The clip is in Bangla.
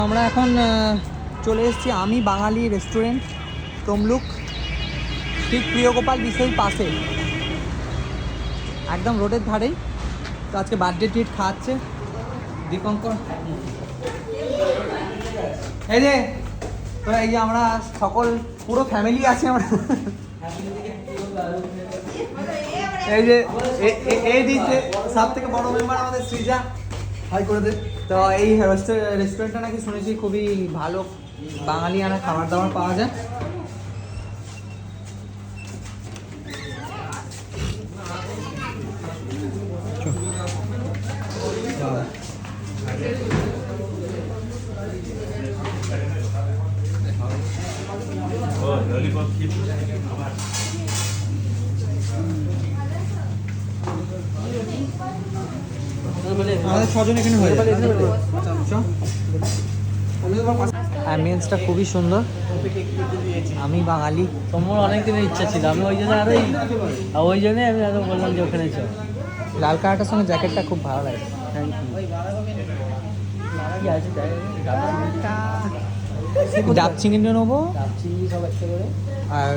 আমরা এখন চলে এসেছি আমি বাঙালি রেস্টুরেন্ট তমলুক, ঠিক প্রিয়গোপাল বিষয় পাশে, একদম রোডের ধারেই। তো আজকে বার্থডে ট্রিট খাওয়াচ্ছে দীপঙ্কর। এই যে তো এই যে আমরা সকল পুরো ফ্যামিলি আছি আমরা। এই যে এই দিচ্ছে সব থেকে বড় মেম্বার আমাদের সৃজা, হাই করে দে। তো এই রেস্টুরেন্টটা নাকি শুনেছি খুবই ভালো বাঙালিয়ানা খাবার দাবার পাওয়া যায়। আমাদের 6 জন এখানে হয়ে যাবে। অ্যাম্বিয়েন্সটা খুবই সুন্দর। আমি বাঙালি, তোমার অনেক দিনের ইচ্ছা ছিল, আমি ওই জন্য ওই জন্যই আমি আরো বললাম যে ওখানে চল। লাল কালারটার সঙ্গে জ্যাকেটটা খুব ভালো লাগে। Thank you. ডাব চিংড়ি নেবো চিনি সব একটা করে আর